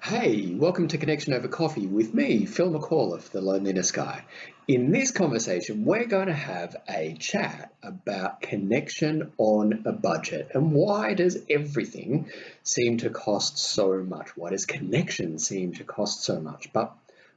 Hey, welcome to Connection Over Coffee with me, Phil McAuliffe, the Loneliness Guy. In this conversation, we're going to have a chat about connection on a budget and why does everything seem to cost so much? Why does connection seem to cost so much? But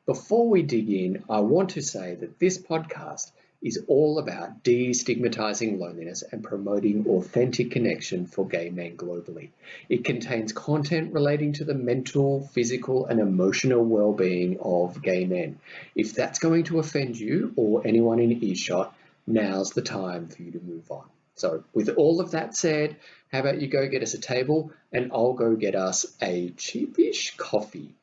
before we dig in, I want to say that this podcast is all about destigmatizing loneliness and promoting authentic connection for gay men globally. It contains content relating to the mental, physical, and emotional well-being of gay men. If that's going to offend you or anyone in earshot, now's the time for you to move on. So with all of that said, how about you go get us a table and I'll go get us a cheapish coffee.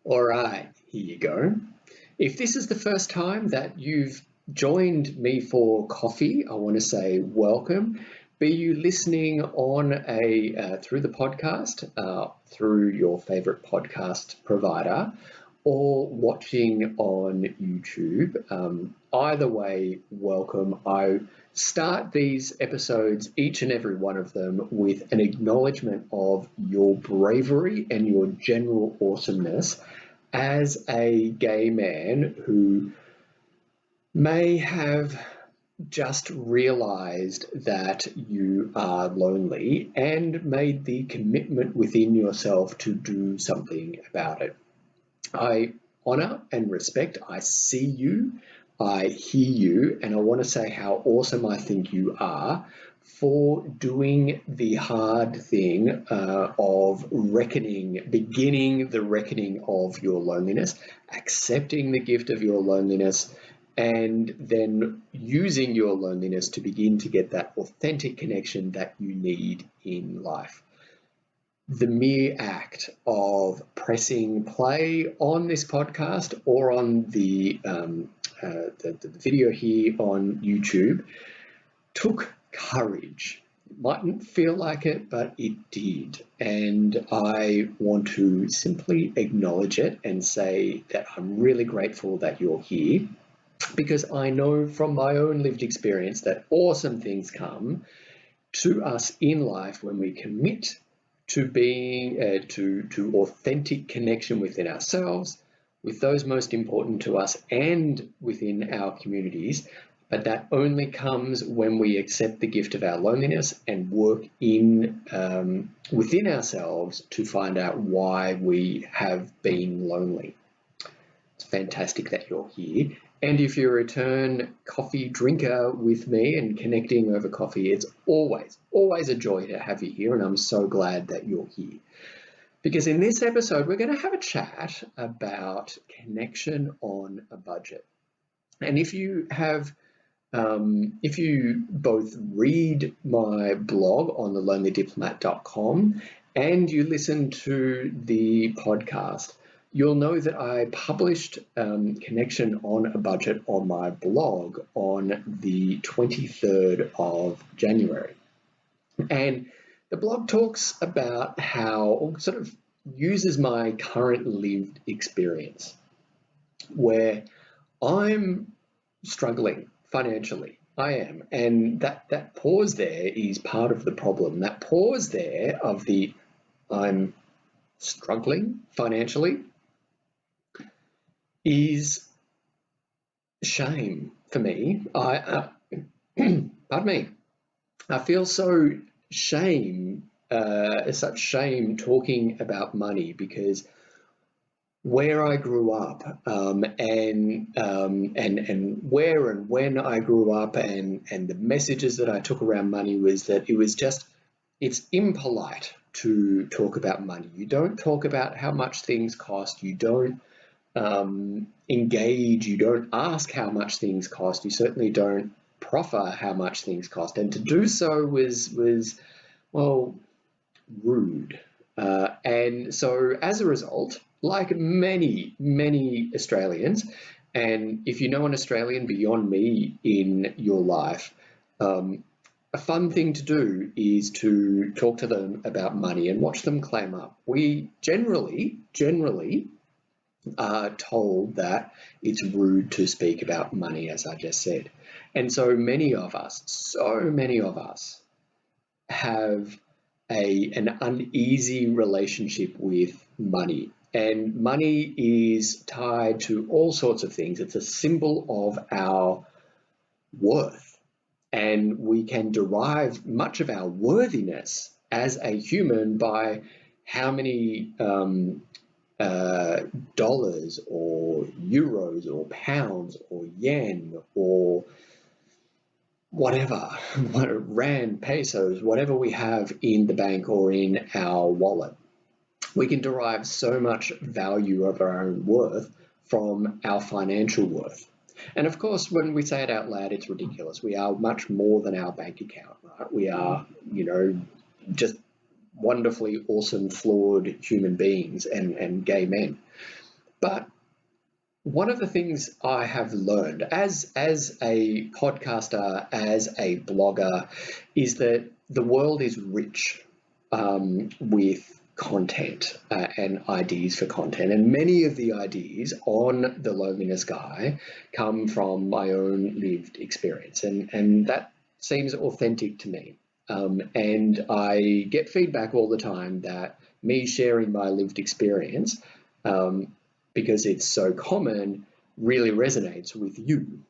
All right, here you go. If this is the first time that you've joined me for coffee, I want to say welcome. Be you listening on through the podcast, through your favorite podcast provider, or watching on YouTube. Either way, welcome. I start these episodes, each and every one of them, with an acknowledgement of your bravery and your general awesomeness as a gay man who may have just realized that you are lonely and made the commitment within yourself to do something about it. I honor and respect, I see you, I hear you, and I want to say how awesome I think you are for doing the hard thing of beginning the reckoning of your loneliness, accepting the gift of your loneliness, and then using your loneliness to begin to get that authentic connection that you need in life. The mere act of pressing play on this podcast or on the video here on YouTube took courage. It mightn't feel like it, but it did. And I want to simply acknowledge it and say that I'm really grateful that you're here, because I know from my own lived experience that awesome things come to us in life when we commit to being to authentic connection within ourselves, with those most important to us, and within our communities. But that only comes when we accept the gift of our loneliness and work in within ourselves to find out why we have been lonely. It's fantastic that you're here. And if you're a return coffee drinker with me and connecting over coffee, it's always a joy to have you here, and I'm so glad that you're here. Because in this episode, we're going to have a chat about connection on a budget. And if you both read my blog on thelonelydiplomat.com and you listen to the podcast, you'll know that I published Connection on a Budget on my blog on the 23rd of January. And the blog talks about how, sort of uses my current lived experience, where I'm struggling financially. I am. And that pause there is part of the problem. That pause there of the I'm struggling financially is shame for me. Pardon me. I feel so such shame talking about money, because where I grew up and where and when I grew up and the messages that I took around money was that it's impolite to talk about money. You don't talk about how much things cost. You don't engage. You don't ask how much things cost. You certainly don't proffer how much things cost. And to do so was well, rude. And so as a result, like many Australians, and if you know an Australian beyond me in your life, a fun thing to do is to talk to them about money and watch them claim up. We generally are told that it's rude to speak about money, as I just said. And so many of us have an uneasy relationship with money. And money is tied to all sorts of things. It's a symbol of our worth. And we can derive much of our worthiness as a human by how many dollars or euros or pounds or yen or whatever, rand, pesos, whatever we have in the bank or in our wallet. We can derive so much value of our own worth from our financial worth. And of course, when we say it out loud, it's ridiculous. We are much more than our bank account, right? We are, just wonderfully awesome, flawed human beings and gay men. But one of the things I have learned as a podcaster, as a blogger, is that the world is rich with content and ideas for content. And many of the ideas on the Loneliness Guy come from my own lived experience. And that seems authentic to me. And I get feedback all the time that me sharing my lived experience, because it's so common, really resonates with you.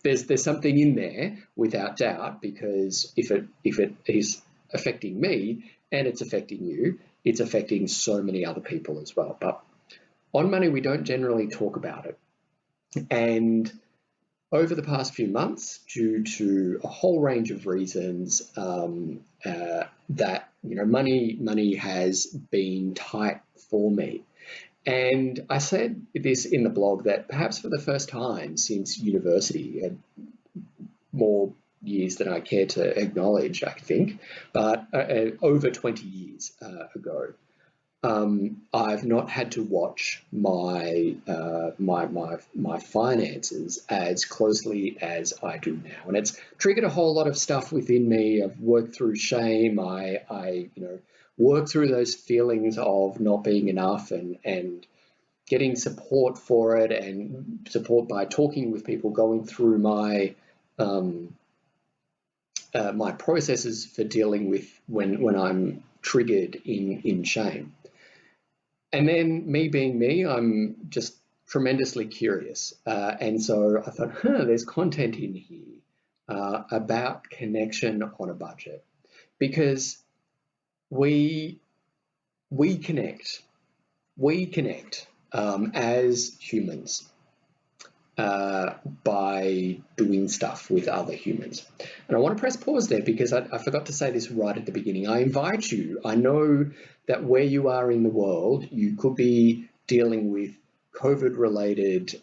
There's something in there without doubt, because if it is affecting me and it's affecting you, it's affecting so many other people as well. But on money, we don't generally talk about it. And over the past few months, due to a whole range of reasons, that money has been tight for me. And I said this in the blog that perhaps for the first time since university, more years than I care to acknowledge, I think, but over 20 years ago, I've not had to watch my finances as closely as I do now, and it's triggered a whole lot of stuff within me. I've worked through shame. I work through those feelings of not being enough and getting support for it, and support by talking with people, going through my my processes for dealing with when I'm triggered in shame. And then me being me, I'm just tremendously curious. And so I thought, there's content in here about connection on a budget, because we connect as humans by doing stuff with other humans. And I want to press pause there, because I forgot to say this right at the beginning. I invite you, I know that where you are in the world, you could be dealing with COVID-related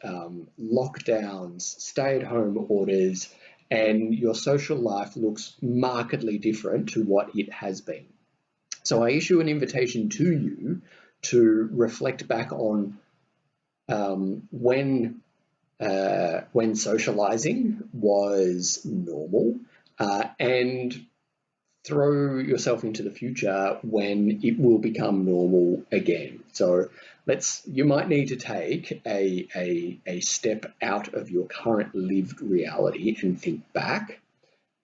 lockdowns, stay-at-home orders, and your social life looks markedly different to what it has been. So I issue an invitation to you to reflect back on when socializing was normal, and throw yourself into the future when it will become normal again. So you might need to take a step out of your current lived reality and think back,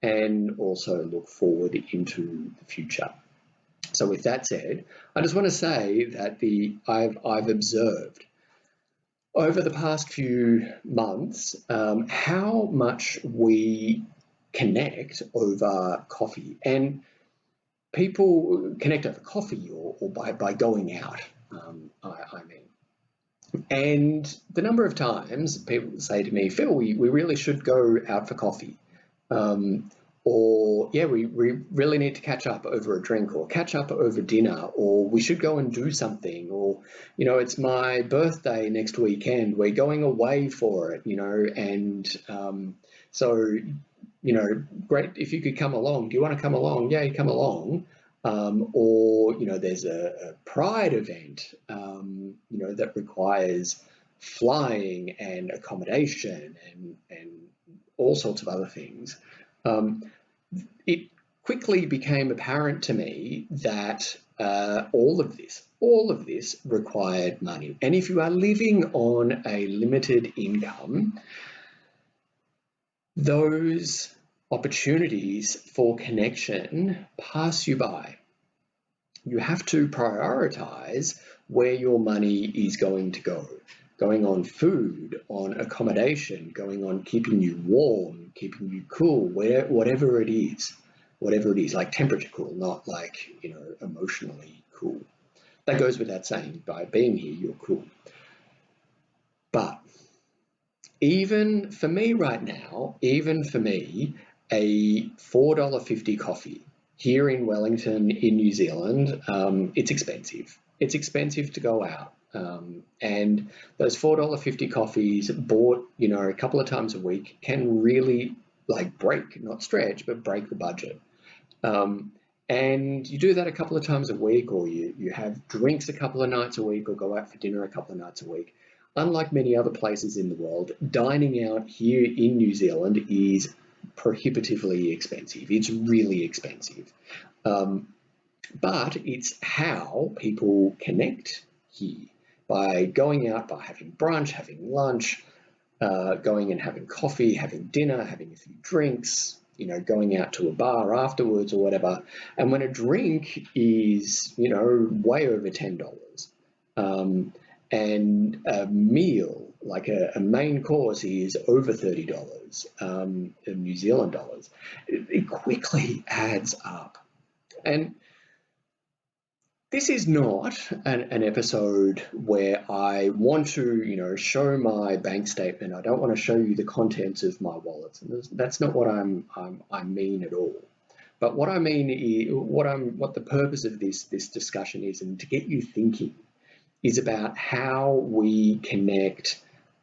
and also look forward into the future. So with that said, I just want to say that I've observed over the past few months how much we connect over coffee, and people connect over coffee or by going out, I mean. And the number of times people say to me, Phil, we really should go out for coffee. Or, yeah, we really need to catch up over a drink, or catch up over dinner, or we should go and do something, or, it's my birthday next weekend, we're going away for it, and so, great if you could come along. Do you want to come along? Yeah, you come along. Or, there's a pride event, that requires flying and accommodation and all sorts of other things. It quickly became apparent to me that all of this required money. And if you are living on a limited income, those opportunities for connection pass you by. You have to prioritize where your money is going to go. Going on food, on accommodation, going on keeping you warm, keeping you cool, whatever it is. Whatever it is, like temperature cool, not like, emotionally cool. That goes without saying, by being here, you're cool. But even for me right now, even for me, a $4.50 coffee here in Wellington, in New Zealand, it's expensive. It's expensive to go out. And those $4.50 coffees bought, a couple of times a week can really break, not stretch, but break the budget. And you do that a couple of times a week, or you have drinks a couple of nights a week, or go out for dinner a couple of nights a week. Unlike many other places in the world, dining out here in New Zealand is prohibitively expensive. It's really expensive. But it's how people connect here, by going out, by having brunch, having lunch, going and having coffee, having dinner, having a few drinks, going out to a bar afterwards or whatever. And when a drink is, way over $10, and a meal, like a main course, is over $30 New Zealand dollars, it quickly adds up. And this is not an episode where I want to, show my bank statement. I don't want to show you the contents of my wallets, and that's not what I mean at all. But what I mean is, what the purpose of this discussion is, and to get you thinking, is about how we connect,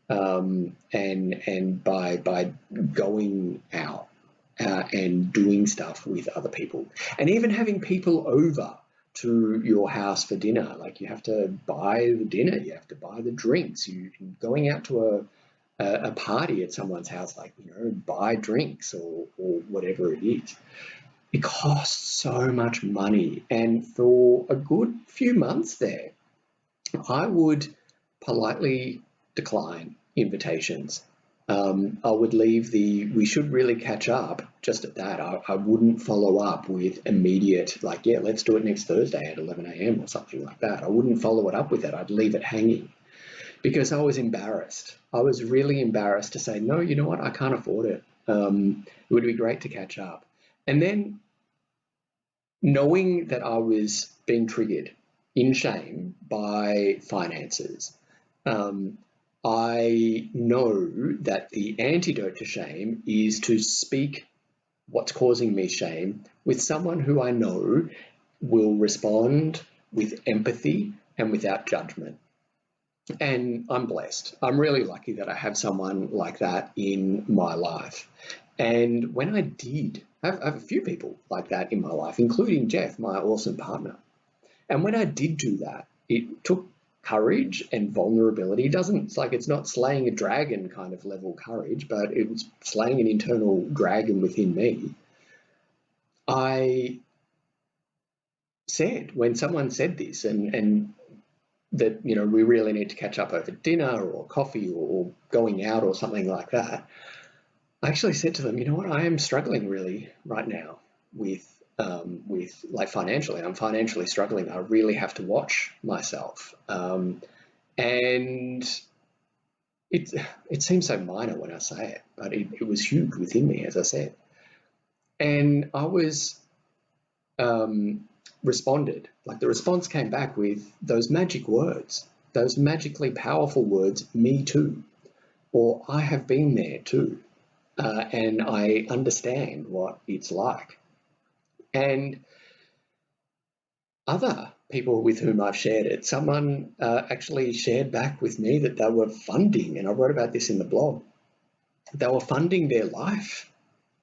and by going out and doing stuff with other people, and even having people over to your house for dinner. Like, you have to buy the dinner, you have to buy the drinks. You going out to a party at someone's house, buy drinks or whatever it is. It costs so much money, and for a good few months there, I would politely decline invitations. I would leave we should really catch up just at that. I wouldn't follow up with immediate, yeah, let's do it next Thursday at 11 a.m. or something like that. I wouldn't follow it up with it. I'd leave it hanging because I was embarrassed. I was really embarrassed to say, no, you know what, I can't afford it. It would be great to catch up. And then, knowing that I was being triggered in shame by finances, I know that the antidote to shame is to speak what's causing me shame with someone who I know will respond with empathy and without judgment. And I'm blessed. I'm really lucky that I have someone like that in my life. And when I did, I have a few people like that in my life, including Jeff, my awesome partner. And when I did do that, it took courage and vulnerability. It's not slaying a dragon kind of level courage, but it was slaying an internal dragon within me. I said, when someone said this, and that, we really need to catch up over dinner or coffee or going out or something like that, I actually said to them, you know what, I am struggling really right now with financially. I'm financially struggling. I really have to watch myself. And it seems so minor when I say it, but it was huge within me, as I said. And I was responded, the response came back with those magic words, those magically powerful words, me too, or I have been there too. And I understand what it's like. And other people with whom I've shared it, someone actually shared back with me that they were funding, and I wrote about this in the blog, they were funding their life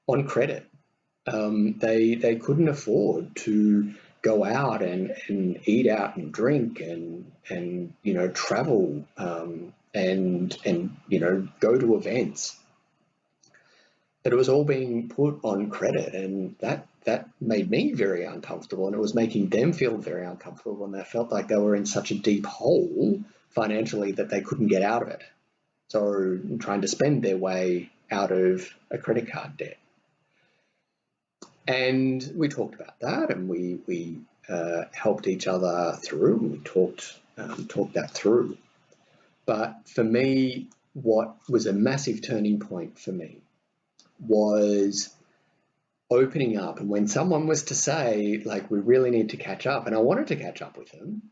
on credit. They couldn't afford to go out and eat out and drink and travel and go to events. That it was all being put on credit, and that made me very uncomfortable, and it was making them feel very uncomfortable, and they felt like they were in such a deep hole financially that they couldn't get out of it. So trying to spend their way out of a credit card debt. And we talked about that, and we helped each other through, and we talked that through. But for me, what was a massive turning point for me was opening up. And when someone was to say, like, we really need to catch up, and I wanted to catch up with them,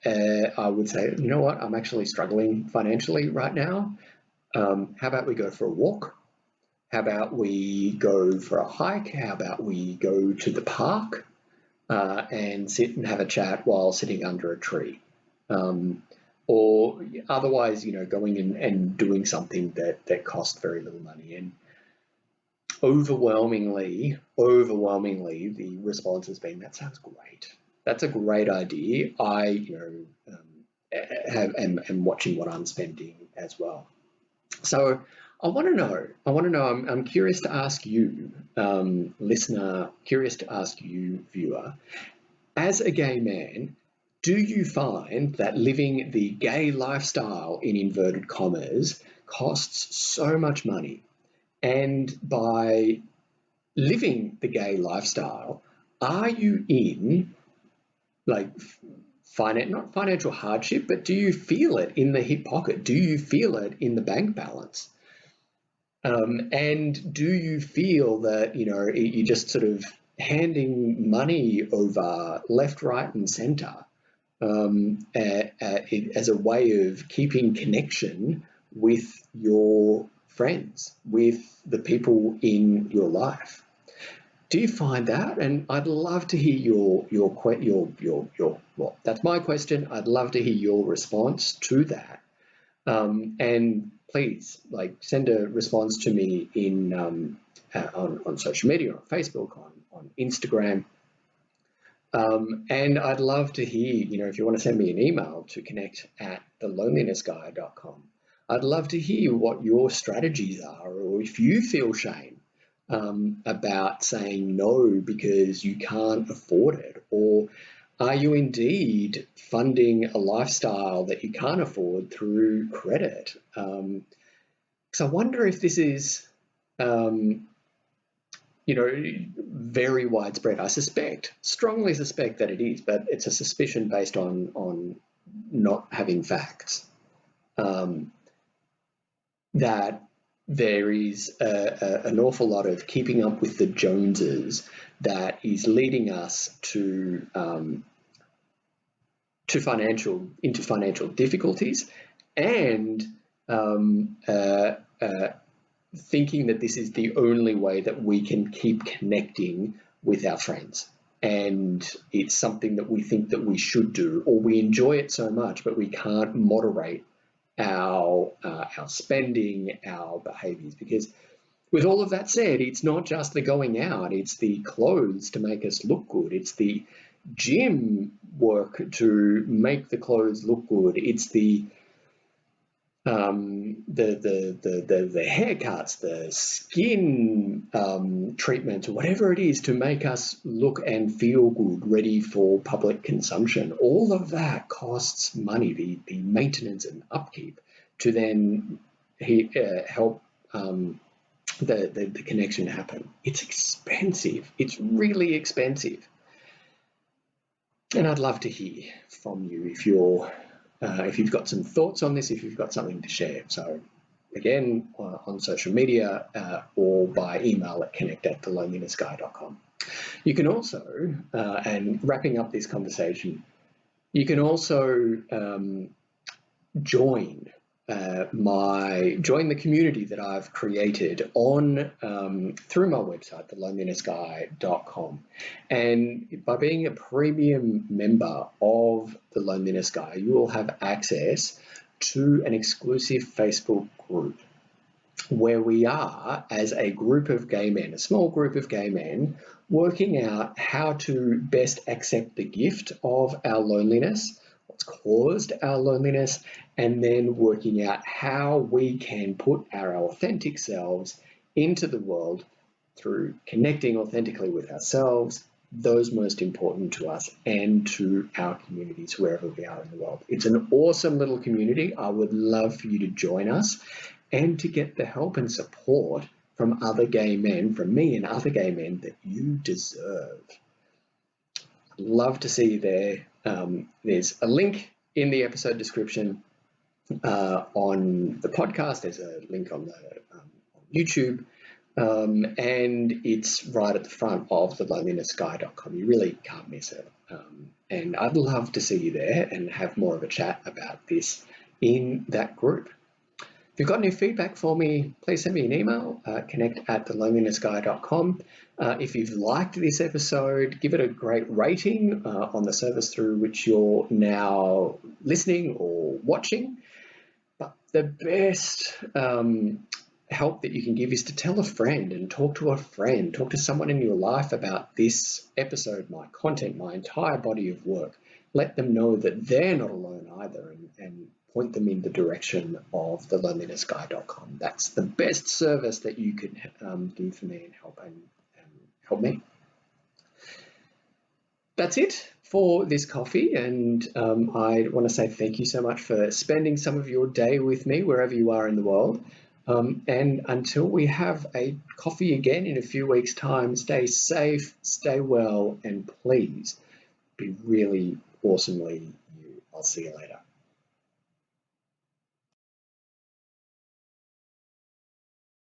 I would say, you know what, I'm actually struggling financially right now. How about we go for a walk? How about we go for a hike? How about we go to the park and sit and have a chat while sitting under a tree? Or otherwise, going and doing something that cost very little money. And overwhelmingly, the response has been, that sounds great. That's a great idea. I, am watching what I'm spending as well. So I want to know, I'm curious to ask you, listener, curious to ask you, viewer, as a gay man, do you find that living the gay lifestyle, in inverted commas, costs so much money? And by living the gay lifestyle, are you in, like, not financial hardship, but do you feel it in the hip pocket? Do you feel it in the bank balance? And do you feel that, you're just sort of handing money over left, right, and centre as a way of keeping connection with your friends, with the people in your life? Do you find that? And I'd love to hear well, that's my question. I'd love to hear your response to that. And please, send a response to me in on social media, on Facebook, on Instagram. And I'd love to hear, if you want to send me an email to connect@thelonelinessguy.com. I'd love to hear what your strategies are, or if you feel shame about saying no because you can't afford it, or are you indeed funding a lifestyle that you can't afford through credit? Because I wonder if this is, very widespread. I strongly suspect that it is, but it's a suspicion based on not having facts. That there is an awful lot of keeping up with the Joneses that is leading us to financial difficulties, and thinking that this is the only way that we can keep connecting with our friends. And it's something that we think that we should do, or we enjoy it so much, but we can't moderate our spending, our behaviours. Because with all of that said, it's not just the going out, it's the clothes to make us look good, it's the gym work to make the clothes look good, it's the haircuts, the skin treatments, whatever it is to make us look and feel good, ready for public consumption. All of that costs money, the maintenance and upkeep, to then help the connection happen. It's expensive. It's really expensive. And I'd love to hear from you if you've got some thoughts on this, if you've got something to share. So again, on social media or by email at connect@thelonelinessguy.com. You can also, and wrapping up this conversation, you can also join the community that I've created on through my website, thelonelinessguy.com. And by being a premium member of The Loneliness Guy, you will have access to an exclusive Facebook group where we are, as a group of gay men, a small group of gay men, working out how to best accept the gift of our loneliness, what's caused our loneliness, and then working out how we can put our authentic selves into the world through connecting authentically with ourselves, those most important to us, and to our communities wherever we are in the world. It's an awesome little community. I would love for you to join us and to get the help and support from other gay men, from me and other gay men, that you deserve. Love to see you there. There's a link in the episode description on the podcast. There's a link on the YouTube, and it's right at the front of the lonelinessguy.com. You really can't miss it. And I'd love to see you there and have more of a chat about this in that group. If you've got any feedback for me, please send me an email, connect@thelonelinessguy.com. If you've liked this episode, give it a great rating on the service through which you're now listening or watching. But the best help that you can give is to tell a friend and talk to a friend, talk to someone in your life about this episode, my content, my entire body of work. Let them know that they're not alone either, and point them in the direction of the lonelinessguy.com. That's the best service that you can do for me and help me. That's it for this coffee, and I want to say thank you so much for spending some of your day with me wherever you are in the world. And until we have a coffee again in a few weeks' time, stay safe, stay well, and please be really awesomely you. I'll see you later.